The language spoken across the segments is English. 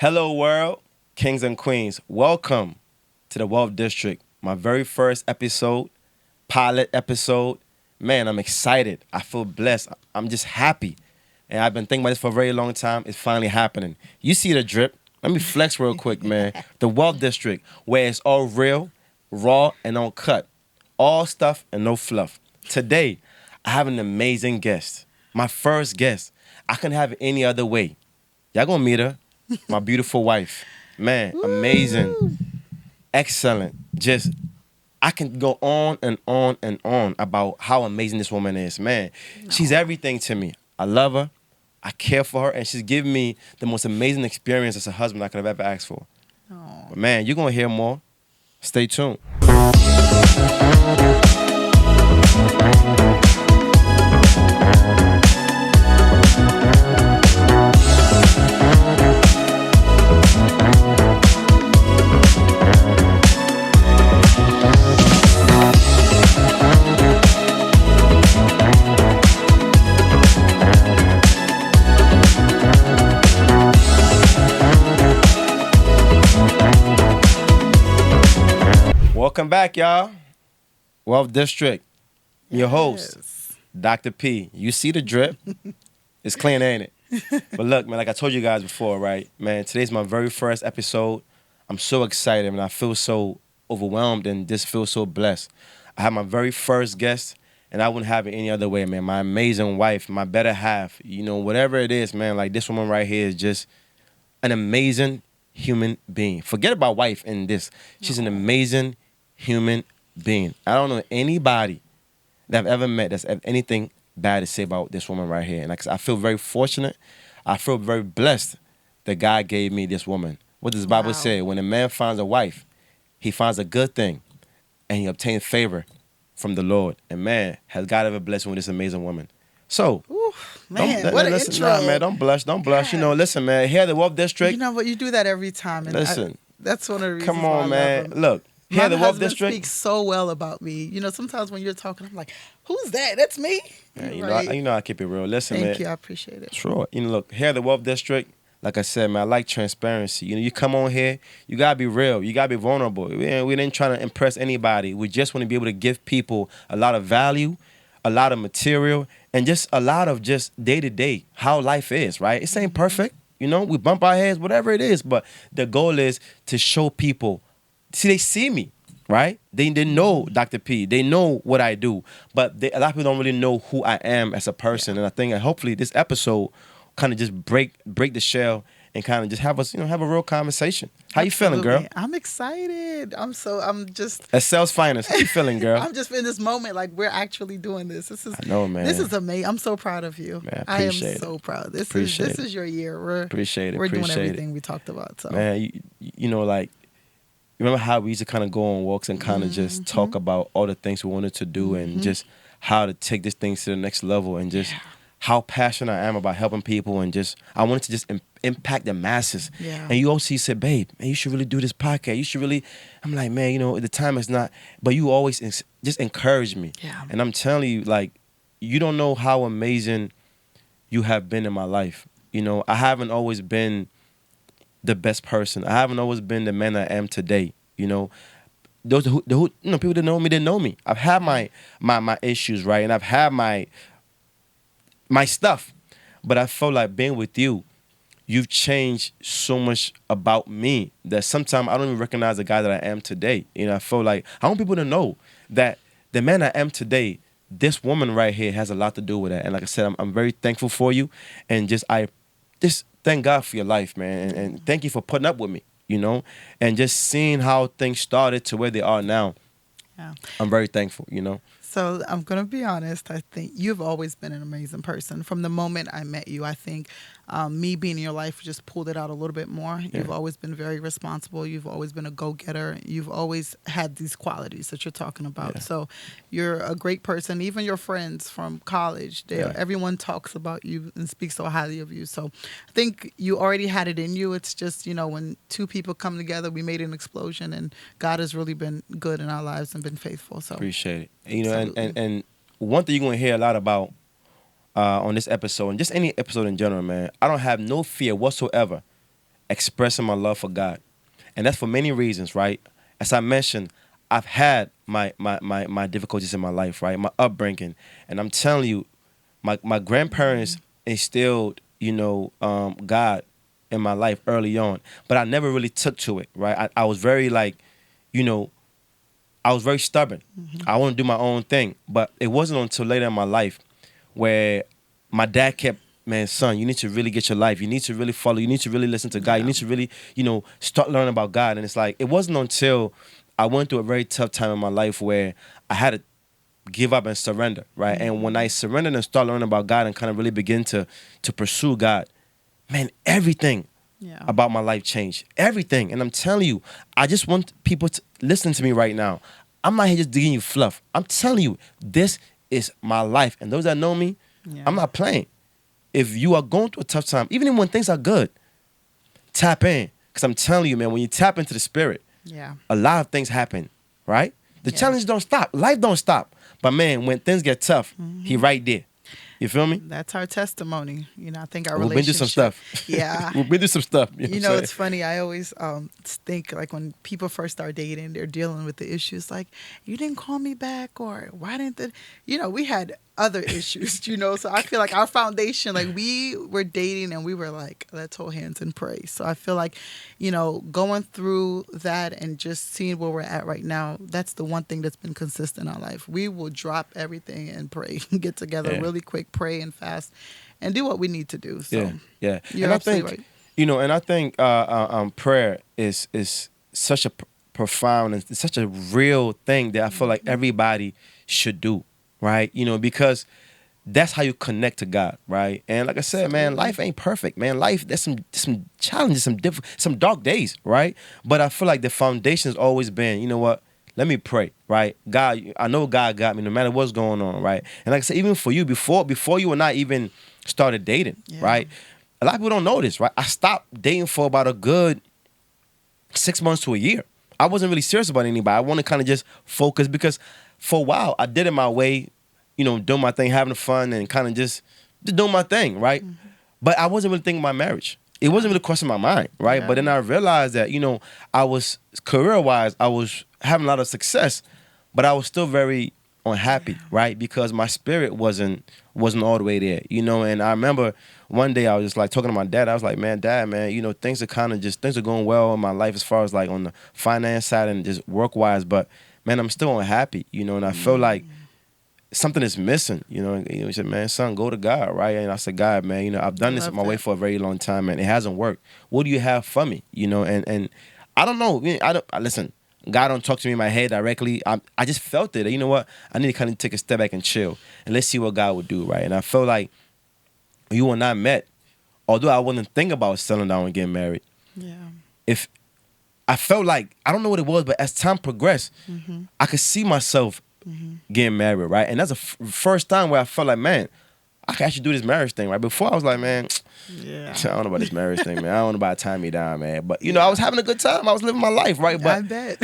Hello, world, kings and queens. Welcome to the Wealth District, my very first episode, pilot episode. Man, I'm excited. I feel blessed. I'm just happy. And I've been thinking about this for a very long time. It's finally happening. You see the drip. Let me flex real quick, man. The Wealth District, where it's all real, raw, and uncut. All stuff and no fluff. Today, I have an amazing guest. My first guest. I couldn't have it any other way. Y'all gonna meet her. My beautiful wife. Man, amazing. Excellent. Just I can go on and on and on about how amazing this woman is. Man, she's everything to me. I love her. I care for her. And she's given me the most amazing experience as a husband I could have ever asked for. But man, you're going to hear more. Stay tuned. Welcome back, y'all. Wealth District. Your host, Dr. P. You see the drip. It's clean, ain't it? But look, man, like I told you guys before, right? Man, today's my very first episode. I'm so excited, and I feel so overwhelmed and just feel so blessed. I have my very first guest, and I wouldn't have it any other way, man. My amazing wife, my better half. You know, whatever it is, man, like this woman right here is just an amazing human being. Forget about wife in this. She's an amazing human being. I don't know anybody that I've ever met that's have anything bad to say about this woman right here. And like I feel very fortunate. I feel very blessed that God gave me this woman. What does the Bible say? When a man finds a wife, he finds a good thing and he obtains favor from the Lord. And man, has God ever blessed me with this amazing woman? So, Man, what an listen, intro. nah, man, don't blush. You know, listen, man, here at the Wealth District. You know what? You do that every time. And Listen. that's one of the reasons Come why I on, love man. him. Look, here My at the Wealth husband District. speaks so well about me. You know, sometimes when you're talking, I'm like, who's that? That's me. Man, Right. you know I keep it real. Listen, man. Thank you. I appreciate it. Sure. You know, look, here at the Wealth District, like I said, man, I like transparency. You know, you come on here, you gotta be real. You gotta be vulnerable. We didn't try to impress anybody. We just want to be able to give people a lot of value, a lot of material, and just a lot of just day-to-day, how life is, right? It ain't perfect. You know, we bump our heads, whatever it is. But the goal is to show people, they see me, right? They know Dr. P. They know what I do. But a lot of people don't really know who I am as a person. And I think that hopefully this episode kind of just break the shell and kind of just have us, have a real conversation. How you feeling, girl? Absolutely. I'm excited. I'm just. Excel's finest. How you feeling, girl? I'm just in this moment, like we're actually doing this. I know, man. This is amazing. I'm so proud of you. Man, I am appreciate so proud. This Appreciate is your year. We're Appreciate it. We're doing Appreciate it. everything we talked about. So Man, you know, like, remember how we used to kind of go on walks and kind of just talk about all the things we wanted to do and just how to take this thing to the next level and just how passionate I am about helping people and just I wanted to just impact the masses. Yeah. And you also said, babe, man, you should really do this podcast. You should really. I'm like, man, you know, the time is not. But you always just encourage me. Yeah. And I'm telling you, like, you don't know how amazing you have been in my life. You know, I haven't always been the best person. I haven't always been the man I am today. You know, those who people that know me didn't know me. I've had my issues, right, and I've had my stuff, but I felt like being with you, you've changed so much about me that sometimes I don't even recognize the guy that I am today. You know, I feel like I want people to know that the man I am today, this woman right here has a lot to do with that. And like I said, I'm very thankful for you, and just thank God for your life, man, and thank you for putting up with me, you know, and just seeing how things started to where they are now. Yeah. I'm very thankful, you know. So I'm going to be honest. I think you've always been an amazing person. From the moment I met you, I think me being in your life just pulled it out a little bit more. Yeah. You've always been very responsible. You've always been a go-getter. You've always had these qualities that you're talking about. Yeah. So you're a great person. Even your friends from college, everyone talks about you and speaks so highly of you. So I think you already had it in you. It's just, you know, when two people come together, we made an explosion, and God has really been good in our lives and been faithful. So Appreciate it. You know, and one thing you're going to hear a lot about on this episode, and just any episode in general, man, I don't have no fear whatsoever expressing my love for God. And that's for many reasons, right? As I mentioned, I've had my difficulties in my life, right? My upbringing. And I'm telling you, my grandparents instilled, God in my life early on. But I never really took to it, right? I was very like, you know, I was very stubborn. I want to do my own thing. But it wasn't until later in my life where my dad kept, man, son, you need to really get your life. You need to really follow. You need to really listen to God. You need to really, start learning about God. And it's like, it wasn't until I went through a very tough time in my life where I had to give up and surrender, right? And when I surrendered and started learning about God and kind of really begin to pursue God, man, everything about my life changed. Everything. And I'm telling you, I just want people to listen to me right now. I'm not here just giving you fluff. I'm telling you, this is my life. And those that know me, I'm not playing. If you are going through a tough time, even when things are good, tap in. Because I'm telling you, man, when you tap into the spirit, a lot of things happen, right? The challenges don't stop. Life don't stop. But, man, when things get tough, he right there. You feel me? That's our testimony. I think our We've been through some stuff. Yeah. We've been through some stuff. It's funny. I always think, like, when people first start dating, they're dealing with the issues like, you didn't call me back, or why didn't we had other issues, so I feel like our foundation, like, we were dating and we were like, let's hold hands and pray. So I feel like, going through that and just seeing where we're at right now, that's the one thing that's been consistent in our life. We will drop everything and pray, get together really quick, pray and fast, and do what we need to do. So yeah. You're and absolutely right. And I think prayer is such a profound and such a real thing that I feel like everybody should do. Right? Because that's how you connect to God, right? And like I said, man, life ain't perfect, man. Life, there's some challenges, some dark days, right? But I feel like the foundation's always been, you know what? Let me pray, right? God, I know God got me no matter what's going on, right? And like I said, even for you, before you and I even started dating, right? A lot of people don't know this, right? I stopped dating for about a good 6 months to a year. I wasn't really serious about anybody. I want to kind of just focus because for a while, I did it my way, doing my thing, having fun, and kind of just doing my thing, right? But I wasn't really thinking about marriage. It wasn't really crossing my mind, right? But then I realized that, I was, career-wise, I was having a lot of success, but I was still very unhappy, right? Because my spirit wasn't all the way there, And I remember one day I was just like talking to my dad. I was like, Dad, things are going well in my life as far as like on the finance side and just work-wise, but man, I'm still unhappy, and I feel like something is missing, And he said, man, son, go to God, right? And I said, God, man, I've done this my way for a very long time, and it hasn't worked. What do you have for me, And I don't know. Listen, God don't talk to me in my head directly. I just felt it. You know what? I need to kind of take a step back and chill, and let's see what God would do, right? And I felt like you and I met, although I wasn't thinking about settling down and getting married. If I felt like, I don't know what it was, but as time progressed, I could see myself getting married, right? And that's the first time where I felt like, man, I can actually do this marriage thing, right? Before I was like, man, I don't know about this marriage thing, man. I don't know about tying me down, man. But, I was having a good time. I was living my life, right? But I bet.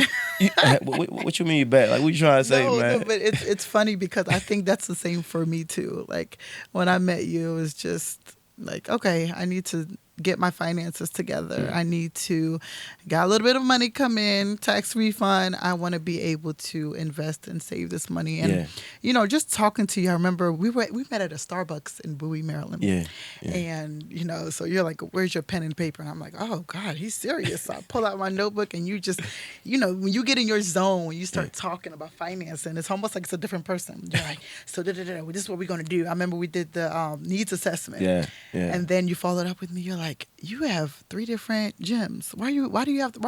What you mean you bet? Like, what you trying to say, man? No, but it's funny because I think that's the same for me, too. Like, when I met you, it was just like, okay, I need to get my finances together. I need to got a little bit of money come in, tax refund. I want to be able to invest and save this money. And just talking to you, I remember we met at a Starbucks in Bowie, Maryland. And so you're like, where's your pen and paper? And I'm like, oh God, he's serious. So I pull out my notebook, and you just, when you get in your zone, when you start talking about financing, it's almost like it's a different person. You're like, so this is what we're gonna do. I remember we did the needs assessment. And then you followed up with me. You're like, you have 3 different gyms. Why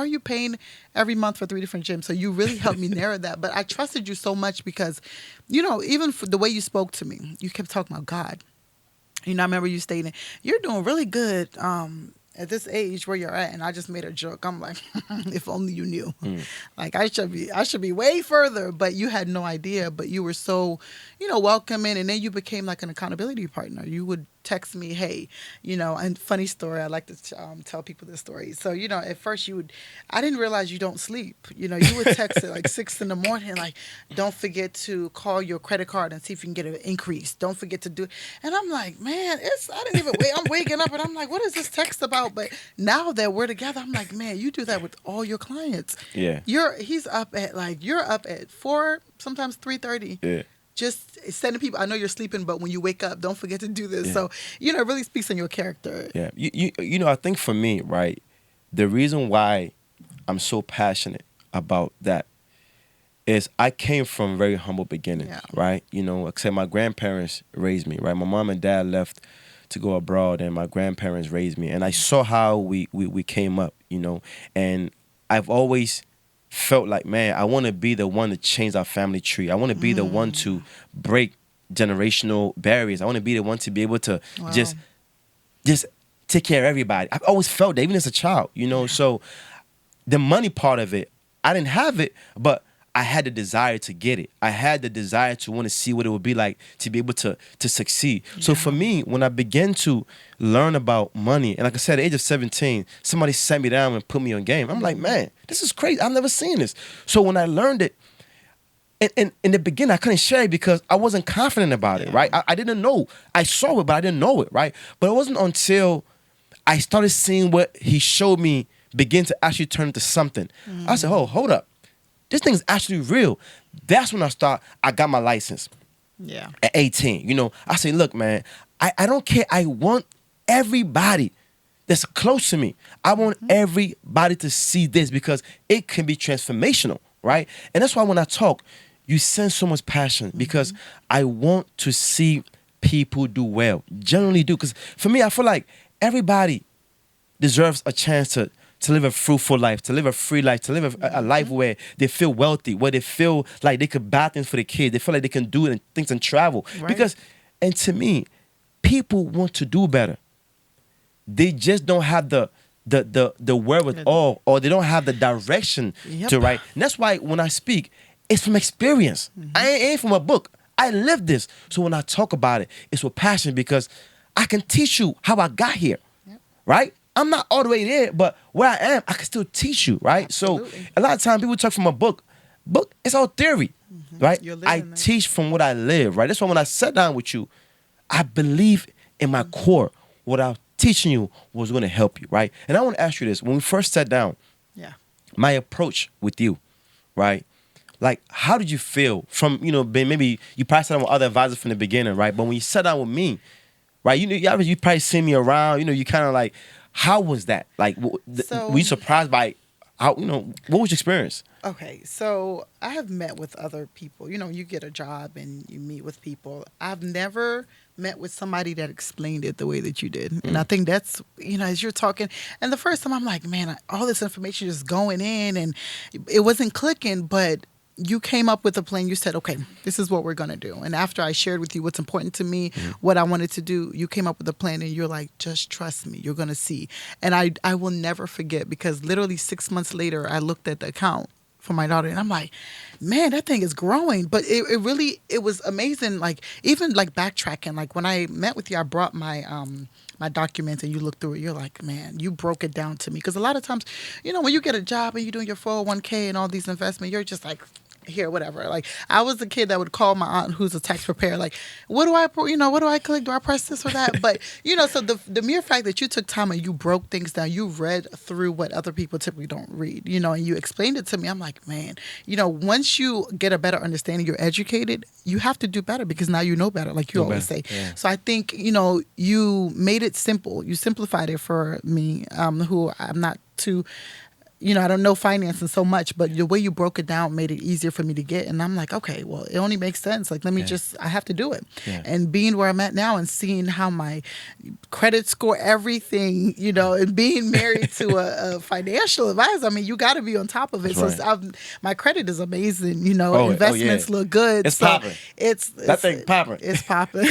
are you paying every month for 3 different gyms? So you really helped me narrow that. But I trusted you so much because, even for the way you spoke to me, you kept talking about God. I remember you stating, you're doing really good at this age where you're at. And I just made a joke. I'm like, if only you knew. Like, I should be way further. But you had no idea. But you were so, welcoming. And then you became like an accountability partner. You would text me, hey, and funny story, I like to tell people this story. So, at first I didn't realize you don't sleep. You would text at like 6 in the morning, like, don't forget to call your credit card and see if you can get an increase. Don't forget to do it. And I'm like, man, I didn't even wait. I'm waking up and I'm like, what is this text about? But now that we're together, I'm like, man, you do that with all your clients. Yeah. You're up at 4, sometimes 3:30. Yeah. Just sending people, I know you're sleeping, but when you wake up, don't forget to do this. Yeah. So, it really speaks on your character. Yeah. I think for me, right, the reason why I'm so passionate about that is I came from very humble beginnings, right? Except my grandparents raised me, right? My mom and dad left to go abroad, and my grandparents raised me. And I saw how we came up, and I've always felt like, man, I want to be the one to change our family tree. I want to be the one to break generational barriers. I want to be the one to be able to just take care of everybody. I've always felt that, even as a child, So the money part of it, I didn't have it, but I had the desire to get it. I had the desire to want to see what it would be like to be able to succeed. Yeah. So for me, when I began to learn about money, and like I said, at the age of 17, somebody sat me down and put me on game. I'm like, man, this is crazy. I've never seen this. So when I learned it, and in the beginning, I couldn't share it because I wasn't confident about it, right? I didn't know. I saw it, but I didn't know it, right? But it wasn't until I started seeing what he showed me begin to actually turn into something. I said, oh, hold up. This thing is actually real. That's when I got my license. Yeah. At 18. I say, look, man, I don't care. I want everybody that's close to me. I want everybody to see this because it can be transformational, right? And that's why when I talk, you sense so much passion because I want to see people do well. Generally do. Because for me, I feel like everybody deserves a chance to live a fruitful life, to live a free life, to live a life where they feel wealthy, where they feel like they could buy things for the kids, they feel like they can do things and travel. Right. And to me, people want to do better. They just don't have the wherewithal, or they don't have the direction to write. And that's why when I speak, it's from experience. I ain't from a book. I live this. So when I talk about it, it's with passion because I can teach you how I got here, right? I'm not all the way there, but where I am, I can still teach you, right? Absolutely. So a lot of times people talk from a book. Book, it's all theory, right? I teach from what I live, right? That's why when I sat down with you, I believe in my core what I'm teaching you was going to help you, right? And I want to ask you this. When we first sat down, my approach with you, right? Like, how did you feel from, maybe you probably sat down with other advisors from the beginning, right? But when you sat down with me, right, you probably see me around, you kind of like, how was that? Like, were you surprised by how, what was your experience? Okay, so I have met with other people. You get a job and you meet with people. I've never met with somebody that explained it the way that you did. And I think that's, as you're talking, and the first time I'm like, man, all this information is going in and it wasn't clicking, but you came up with a plan. You said, okay, this is what we're going to do. And after I shared with you what's important to me, what I wanted to do, you came up with a plan and you're like, just trust me. You're going to see. And I will never forget because literally 6 months later, I looked at the account for my daughter and I'm like, man, that thing is growing. But it was amazing. Like, even like backtracking, like when I met with you, I brought my documents and you look through it, you're like, man, you broke it down to me. Because a lot of times, when you get a job and you're doing your 401k and all these investments, you're just like, here, whatever. Like, I was the kid that would call my aunt who's a tax preparer, like, what do I click? Do I press this or that? But, so the mere fact that you took time and you broke things down, you read through what other people typically don't read, and you explained it to me. I'm like, man, once you get a better understanding, you're educated, you have to do better because now you know better, like you always say. Yeah. So I think, you made it simple. You simplified it for me, who I'm not too... I don't know financing so much, but the way you broke it down made it easier for me to get. And I'm like, okay, well, it only makes sense. Like, let me I have to do it. Yeah. And being where I'm at now and seeing how my credit score, everything, and being married to a financial advisor, I mean, you got to be on top of it. That's so right. My credit is amazing. Investments look good. It's popping. That thing popping. It's popping.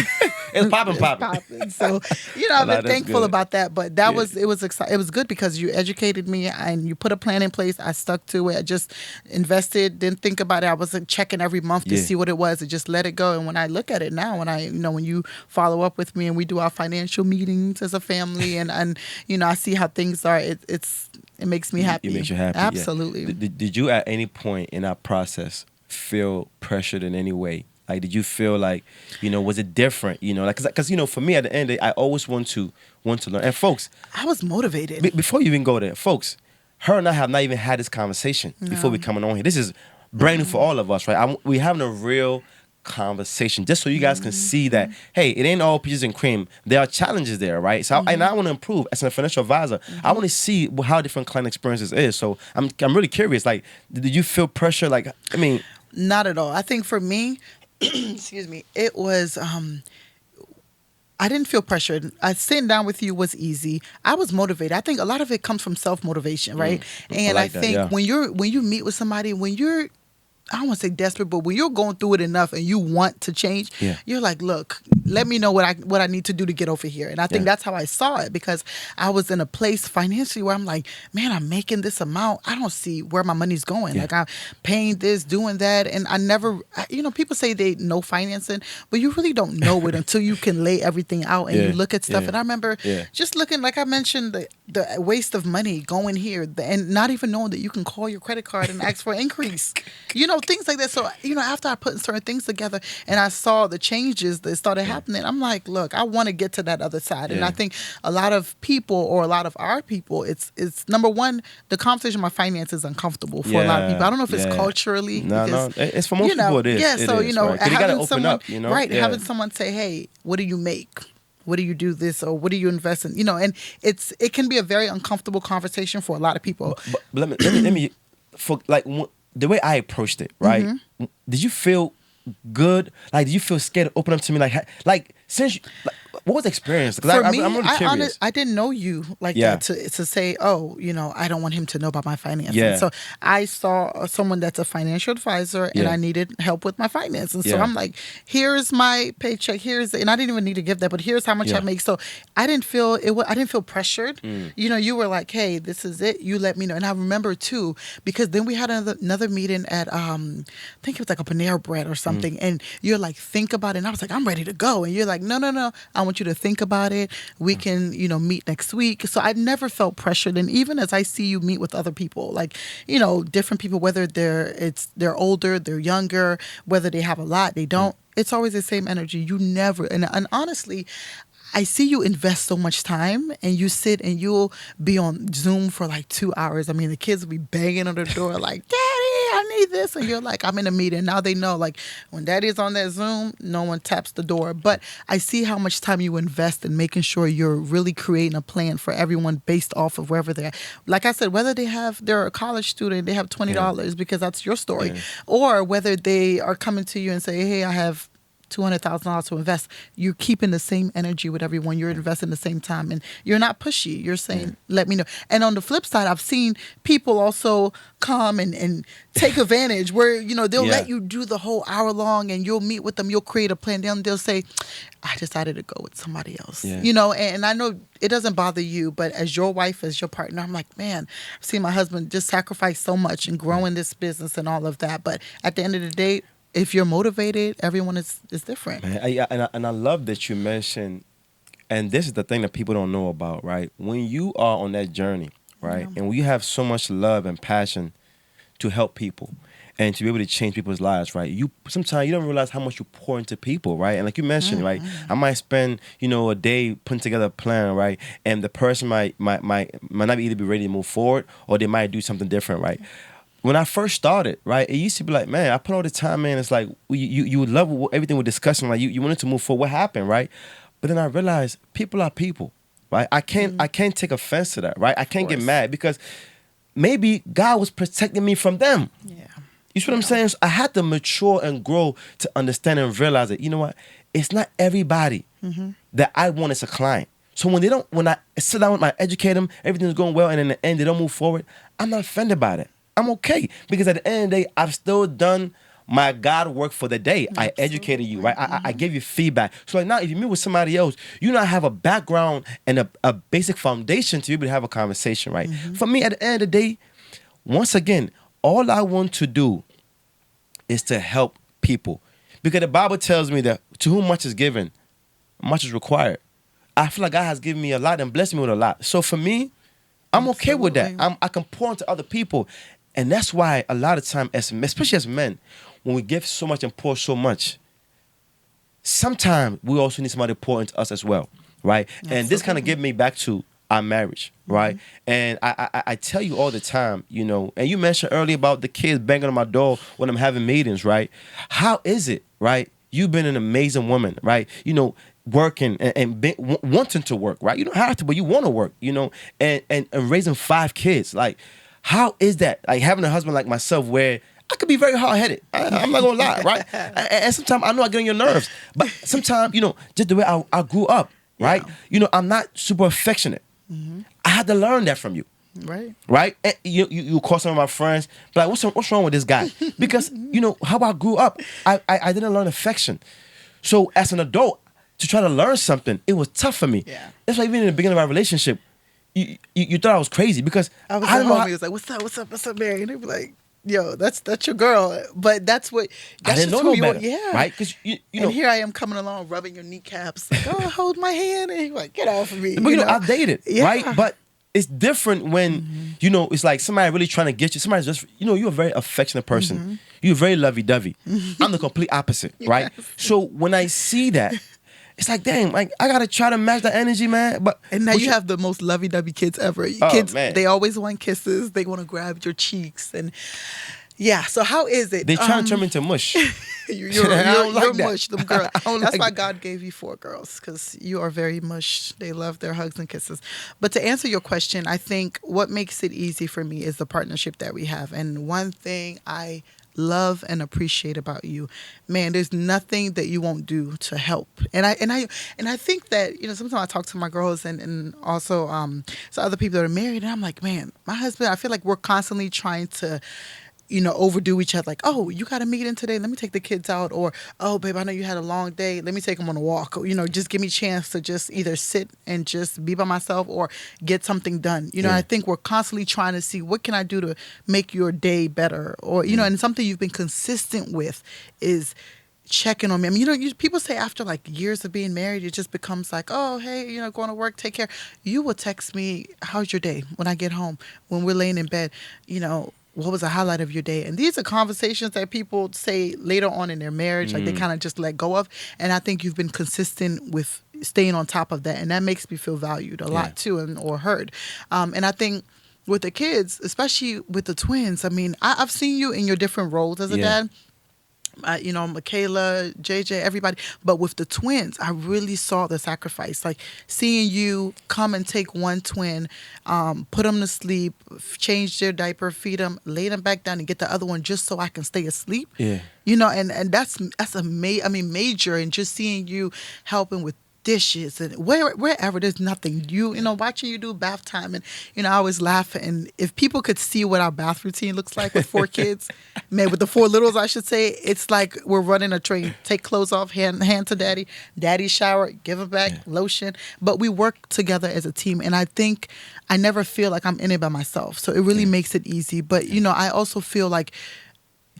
It's popping, It's popping. popping. So, I've Nah, been that's thankful good. about that. But that was it was it was good because you educated me and you put a plan in place. I stuck to it. I just invested, didn't think about it. I wasn't checking every month to Yeah. see what it was. I just let it go. And when I look at it now, when you follow up with me and we do our financial meetings as a family, and I see how things are. It makes me happy. It makes you happy. Absolutely. Yeah. Did you at any point in that process feel pressured in any way? Like, did you feel like, was it different? Like, because for me at the end of the day, I always want to learn. And folks, I was motivated. before you even go there, folks, her and I have not even had this conversation before we coming on here. This is brand new for all of us, right? We having a real conversation just so you guys can see that, hey, it ain't all peaches and cream. There are challenges there, right? So and I want to improve as a financial advisor. I want to see how different client experiences is. So I'm really curious. Like, did you feel pressure? Like, I mean, Not at all. I think for me, excuse me, it was I didn't feel pressured. Sitting down with you was easy. I was motivated. I think a lot of it comes from self-motivation, right? And I I like that, think yeah. when you meet with somebody, when you're, I don't want to say desperate, but when you're going through it enough and you want to change, Yeah. you're like, look, let me know what I need to do to get over here. And I think that's how I saw it, because I was in a place financially where I'm like, man, I'm making this amount. I don't see where my money's going. Yeah. Like, I'm paying this, doing that. And I never, people say they know financing, but you really don't know it until you can lay everything out and Yeah. you look at stuff. Yeah. And I remember Yeah. just looking, like I mentioned, the waste of money going here and not even knowing that you can call your credit card and ask for an increase. Things like that. So, after I put certain things together and I saw the changes that started happening, I'm like, look, I want to get to that other side. And Yeah. I think a lot of people, or a lot of our people, it's number one, the conversation about finance is uncomfortable for a lot of people. I don't know if it's culturally. No, because, it's for most people. It is. Yeah, It so, is, right? 'Cause they gotta having open someone, up. right, Yeah. having someone say, hey, what do you make? What do you do this, or what do you invest in? And it can be a very uncomfortable conversation for a lot of people. But let me for like the way I approached it, right? Mm-hmm. Did you feel good? Like, did you feel scared to open up to me? Like since what was the experience? Because For me, I'm really curious. I didn't know you like Yeah. that to say, oh, I don't want him to know about my finances. Yeah. So I saw someone that's a financial advisor, and Yeah. I needed help with my finances. So Yeah. I'm like, here's my paycheck. And I didn't even need to give that, but here's how much I Yeah. make. So I didn't feel I didn't feel pressured. You were like, hey, this is it. You let me know. And I remember too, because then we had another meeting at I think it was like a Panera Bread or something, and you're like, think about it. And I was like, I'm ready to go. And you're like, no, I want you to think about it. We can, meet next week. So I never felt pressured. And even as I see you meet with other people, like, different people, whether they're older, they're younger, whether they have a lot, they don't, it's always the same energy. You never, and honestly, I see you invest so much time, and you sit and you'll be on Zoom for like 2 hours. I mean, the kids will be banging on the door like, Daddy, I need this. And you're like, I'm in a meeting. Now they know, like, when Daddy's on that Zoom, no one taps the door. But I see how much time you invest in making sure you're really creating a plan for everyone based off of wherever they're at. Like I said, whether they're a college student, they have $20 because that's your story, or whether they are coming to you and say, hey, I have $200,000 to invest. You're keeping the same energy with everyone. You're investing the same time, and you're not pushy. You're saying, let me know. And on the flip side, I've seen people also come and take advantage where, they'll let you do the whole hour long, and you'll meet with them. You'll create a plan. Then they'll say, I decided to go with somebody else, and I know it doesn't bother you, but as your wife, as your partner, I'm like, man, I've seen my husband just sacrifice so much in growing this business and all of that. But at the end of the day, if you're motivated, everyone is different. Man, I love that you mentioned, and this is the thing that people don't know about, right? When you are on that journey, right, and when you have so much love and passion to help people and to be able to change people's lives, right? Sometimes you don't realize how much you pour into people, right? And like you mentioned, right, I might spend a day putting together a plan, right, and the person might not either be ready to move forward, or they might do something different, right? When I first started, right, it used to be like, man, I put all the time in. It's like you would love everything we're discussing. Like you wanted to move forward. What happened, right? But then I realized people are people, right? I can't take offense to that, right? I can't get mad because maybe God was protecting me from them. Yeah. You see what I'm saying? So I had to mature and grow to understand and realize that, you know what? It's not everybody that I want as a client. So when I sit down with my educate them, everything's going well, and in the end they don't move forward, I'm not offended by that. I'm okay, because at the end of the day, I've still done my God work for the day. I educated you, right? I gave you feedback. So like now, if you meet with somebody else, you not have a background and a basic foundation to be able to have a conversation, right? For me, at the end of the day, once again, all I want to do is to help people. Because the Bible tells me that to whom much is given, much is required. I feel like God has given me a lot and blessed me with a lot. So for me, I'm okay with that. I can pour into other people. And that's why a lot of time, especially as men, when we give so much and pour so much, sometimes we also need somebody to pour into us as well, right? Absolutely. And this kind of gave me back to our marriage, right? And I tell you all the time, you know, and you mentioned earlier about the kids banging on my door when I'm having meetings, right? How is it, right? You've been an amazing woman, right? You know, working and wanting to work, right? You don't have to, but you want to work, you know, and raising 5 kids. Like, how is that? Like having a husband like myself where I could be very hard-headed. I'm not going to lie, right? And sometimes I know I get on your nerves. But sometimes, you know, just the way I grew up, right? Yeah. You know, I'm not super affectionate. I had to learn that from you. Right? And you call some of my friends, but like, what's wrong with this guy? Because, you know, how I grew up, I didn't learn affection. So as an adult, to try to learn something, it was tough for me. Yeah. That's why even in the beginning of our relationship, you thought I was crazy because I don't know. He was like, what's up, Mary? And they'd be like, yo, that's your girl. But that's I didn't know no better. Yeah. Right? Because you know. And here I am coming along, rubbing your kneecaps. Like, oh, hold my hand. And he's like, get off of me. But you know, I've dated, right? But it's different when, you know, it's like somebody really trying to get you. Somebody's just, you know, you're a very affectionate person. You're very lovey-dovey. I'm the complete opposite, right? So when I see that, it's like, dang, like I gotta try to match the energy, man. And now you have the most lovey-dovey kids ever. Kids, man. They always want kisses. They want to grab your cheeks, and yeah. So how is it? They trying to turn me into mush. you're mush, them girl. That's why God gave you 4 girls, because you are very mush. They love their hugs and kisses. But to answer your question, I think what makes it easy for me is the partnership that we have. And one thing I love and appreciate about you, man, there's nothing that you won't do to help. And I think that, you know, sometimes I talk to my girls and also so other people that are married, and I'm like, man, my husband, I feel like we're constantly trying to, you know, overdo each other. Like, oh, you got a meeting today, let me take the kids out. Or, oh, babe, I know you had a long day, let me take them on a walk. Or, you know, just give me a chance to just either sit and just be by myself or get something done. You know, I think we're constantly trying to see, what can I do to make your day better? Or, you know, and something you've been consistent with is checking on me. I mean, you know, people say after like years of being married, it just becomes like, oh, hey, you know, going to work, take care. You will text me, how's your day when I get home, when we're laying in bed, you know, what was the highlight of your day? And these are conversations that people say later on in their marriage, like they kind of just let go of. And I think you've been consistent with staying on top of that. And that makes me feel valued a lot too, or heard. And I think with the kids, especially with the twins, I mean, I've seen you in your different roles as a dad. You know, Michaela, JJ, everybody. But with the twins, I really saw the sacrifice. Like seeing you come and take one twin, put them to sleep, change their diaper, feed them, lay them back down, and get the other one just so I can stay asleep. Yeah. You know, and that's major. And just seeing you helping with dishes and wherever there's nothing, you know, watching you do bath time, and you know, I always laugh. And if people could see what our bath routine looks like with 4 kids, man, with the 4 littles, I should say, it's like we're running a train. Take clothes off, hand to daddy shower, give it back, lotion. But we work together as a team, and I think I never feel like I'm in it by myself. So it really makes it easy. But you know, I also feel like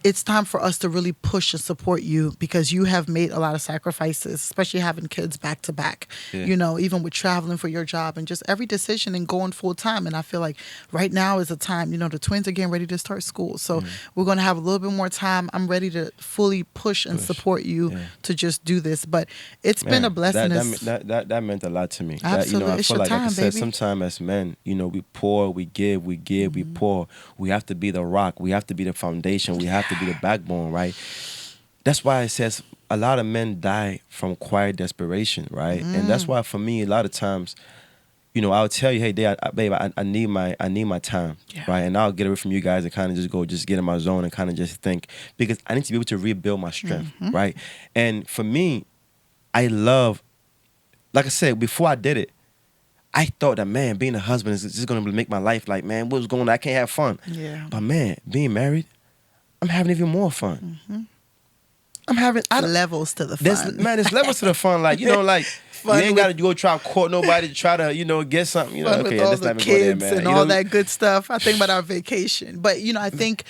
it's time for us to really push and support you, because you have made a lot of sacrifices, especially having kids back to back, you know, even with traveling for your job and just every decision and going full time. And I feel like right now is a time, you know, the twins are getting ready to start school. So we're going to have a little bit more time. I'm ready to fully push and support you to just do this. But it's been a blessing. That meant a lot to me. Absolutely. You know, I it's feel your like, time, like I said, baby. sometimes as men, you know, we pour, we give, we pour. We have to be the rock. We have to be the foundation. We have to be the backbone, right? That's why it says a lot of men die from quiet desperation, right? And that's why for me, a lot of times, you know, I'll tell you, hey, babe, I need my time, right? And I'll get away from you guys and kind of just get in my zone and kind of just think, because I need to be able to rebuild my strength, right? And for me, I love, like I said, before I did it, I thought that, man, being a husband is just going to make my life like, man, what's going on? I can't have fun. Yeah. But man, being married, I'm having even more fun. I'm having levels to the there's fun. man, there's levels to the fun. Like, you know, like you Fun ain't gotta go try to court nobody to try to, you know, get something. You know, fun okay, with all let's the not even go there, kids man. and You all know, that good stuff. I think about our vacation, but you know, I think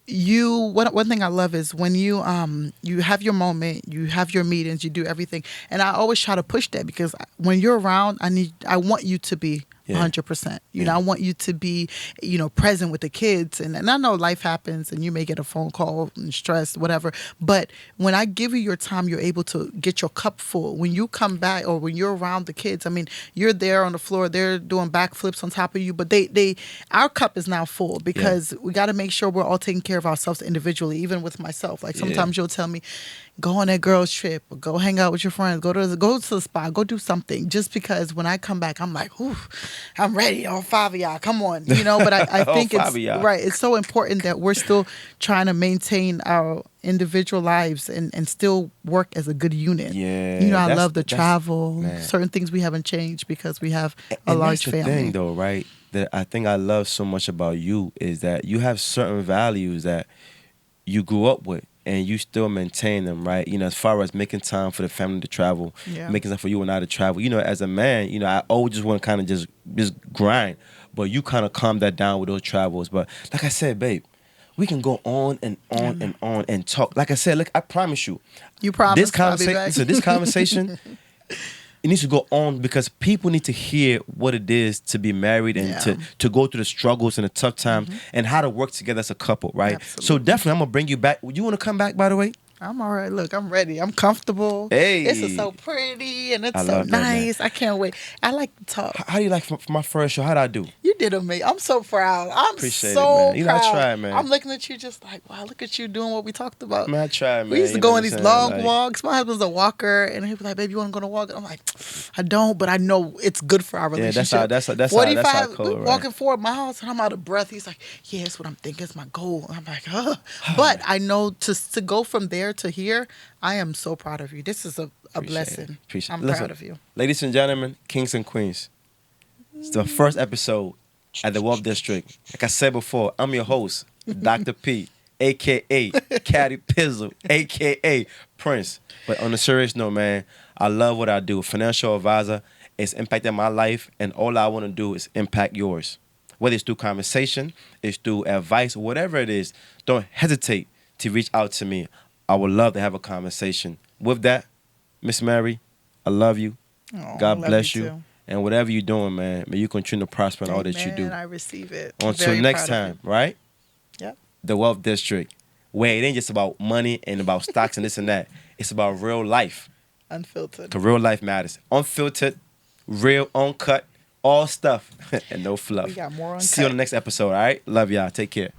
you one thing I love is when you have your moment, you have your meetings, you do everything, and I always try to push that because when you're around, I want you to be 100%. You know, I want you to be, you know, present with the kids. And I know life happens and you may get a phone call and stress, whatever. But when I give you your time, you're able to get your cup full. When you come back or when you're around the kids, I mean, you're there on the floor, they're doing backflips on top of you. But our cup is now full because we got to make sure we're all taking care of ourselves individually, even with myself. Like sometimes you'll tell me, go on that girls trip, or go hang out with your friends, go to the spa, go do something. Just because when I come back, I'm like, ooh, I'm ready. All 5 of y'all, come on, you know. But I think it's right. It's so important that we're still trying to maintain our individual lives and still work as a good unit. Yeah, you know, I love the travel. Man. Certain things we haven't changed because we have a large family. The thing, though, right? That I think I love so much about you is that you have certain values that you grew up with. And you still maintain them, right? You know, as far as making time for the family to travel, making time for you and I to travel. You know, as a man, you know, I always just want to kind of just grind. But you kind of calm that down with those travels. But like I said, babe, we can go on and on and on and talk. Like I said, look, I promise you. You promise. This conversation, so this conversation, it needs to go on because people need to hear what it is to be married and to go through the struggles and the tough times and how to work together as a couple, right? Absolutely. So definitely I'm going to bring you back. You want to come back, by the way? I'm all right. Look, I'm ready. I'm comfortable. Hey. This is so pretty and it's so nice. That, I can't wait. I like to talk. How do you like for my first show? How'd I do? You did amazing. I'm so proud. Appreciate so it, man. You know, proud. I tried, man. I'm looking at you just like, wow, look at you doing what we talked about. Man, I tried, man. We used to go on these long walks. My husband's a walker and he'd be like, baby, you want to go on a walk? And I'm like, I don't, but I know it's good for our relationship. Yeah, that's how cool, right? Walking 4 miles and I'm out of breath. He's like, yeah, that's what I'm thinking. It's my goal. And I'm like, but I know to go from there to here, I am so proud of you. This is a blessing. I'm proud of you. Ladies and gentlemen, kings and queens, it's the first episode at the Wealth District. Like I said before, I'm your host, Dr. P, a.k.a. Caddy Pizzle, a.k.a. Prince. But on a serious note, man, I love what I do. Financial advisor. It's impacted my life, and all I want to do is impact yours. Whether it's through conversation, it's through advice, whatever it is, don't hesitate to reach out to me. I would love to have a conversation. With that, Miss Mary, I love you. Oh, God bless you. And whatever you're doing, man, may you continue to prosper in all that you do. I receive it. Until next time, right? Yep. The Wealth District, where it ain't just about money and about stocks and this and that. It's about real life. Unfiltered. Because real life matters. Unfiltered, real, uncut, all stuff, and no fluff. We got more uncut. See you on the next episode, all right? Love y'all. Take care.